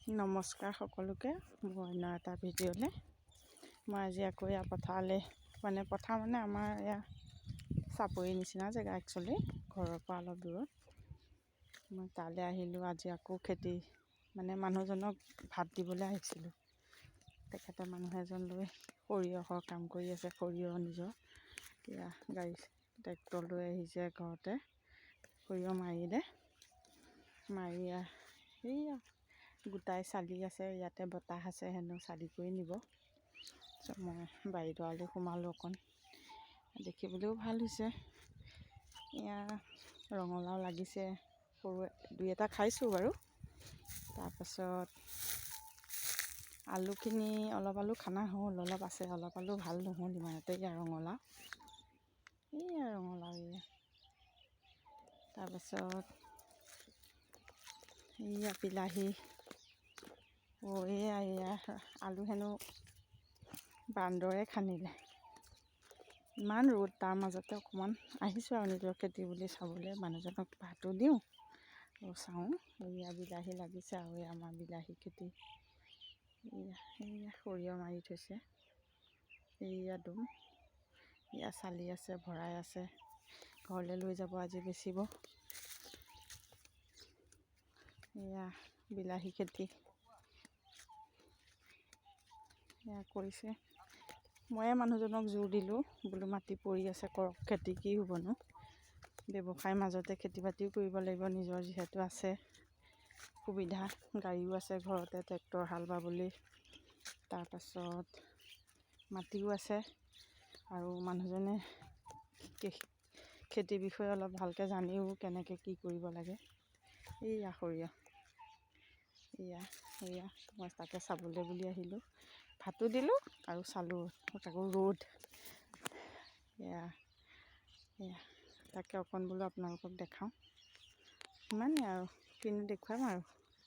নমস্কাৰ সকলোকে মোৰ অন্য এটা ভিডিঅ'লৈ। মই আজি আকৌ ইয়াৰ পথাৰলৈ পথাৰ মানে আমাৰ এয়া চাপৰি নিচিনা জেগা একচুৱেলি ঘৰৰ পৰা অলপ দূৰত। মই তালৈ আহিলোঁ। আজি আকৌ খেতি মানে মানুহজনক ভাত দিবলৈ আহিছিলোঁ। তেখেতে মানুহ এজন লৈ সৰিয়হৰ কাম কৰি আছে। সৰিয়হ নিজৰ এয়া গাড়ী ট্ৰেক্টৰ লৈ আহিছে। ঘৰতে সৰিয়হ মাৰিলে, মাৰি সেয়া গোটাই চালি আছে। ইয়াতে বতাহ আছে হেনো চালি কৰি নিব। মই বাৰীডৰালৈ সোমালোঁ। অকণ দেখিবলৈও ভাল হৈছে। এয়া ৰঙালাও লাগিছে, সৰু দুই এটা খাইছোঁ বাৰু। তাৰপাছত আলুখিনি অলপ আলু খানা হ'ল, অলপ আছে, অলপ আলু ভাল নহ'ল ইমানতে। এয়া ৰঙালাও, এয়া ৰঙালাও এয়া। তাৰপাছত এয়া বিলাহী, এয়া আলু হেনো বান্দৰে খানিলে। ইমান ৰ'দ, তাৰ মাজতে অকণমান আহিছোঁ আৰু নিজৰ খেতি বুলি চাবলৈ। মানুহজনক ভাতো দিওঁ আৰু চাওঁ। এয়া বিলাহী লাগিছে আৰু এয়া আমাৰ বিলাহী খেতি। এয়া সৰিয়হ মাৰি থৈছে। এয়া দোম, এয়া চালি আছে, ভৰাই আছে। ঘৰলৈ লৈ যাব আজি বেচিব। এয়া বিলাহী খেতি এয়া কৰিছে। ময়ে মানুহজনক জোৰ দিলোঁ, বোলো মাটি পৰি আছে, কৰক খেতি, কি হ'বনো। ব্যৱসায়ৰ মাজতে খেতি বাতিও কৰিব লাগিব, নিজৰ যিহেতু আছে সুবিধা। গাড়ীও আছে ঘৰতে, ট্ৰেক্টৰ হাল বাবলৈ। তাৰপাছত মাটিও আছে আৰু মানুহজনে খেতিৰ বিষয়ে অলপ ভালকৈ জানিও কেনেকৈ কি কৰিব লাগে। এয়া সৰিয়হ, এয়া মই তাকে চাবলৈ বুলি আহিলোঁ। ভাতো দিলোঁ আৰু চালোঁ। তাকো ৰ'দ, এয়া তাকে অকণ বোলো আপোনালোকক দেখাওঁ। ইমানেই আৰু, কিনো দেখুৱাম আৰু।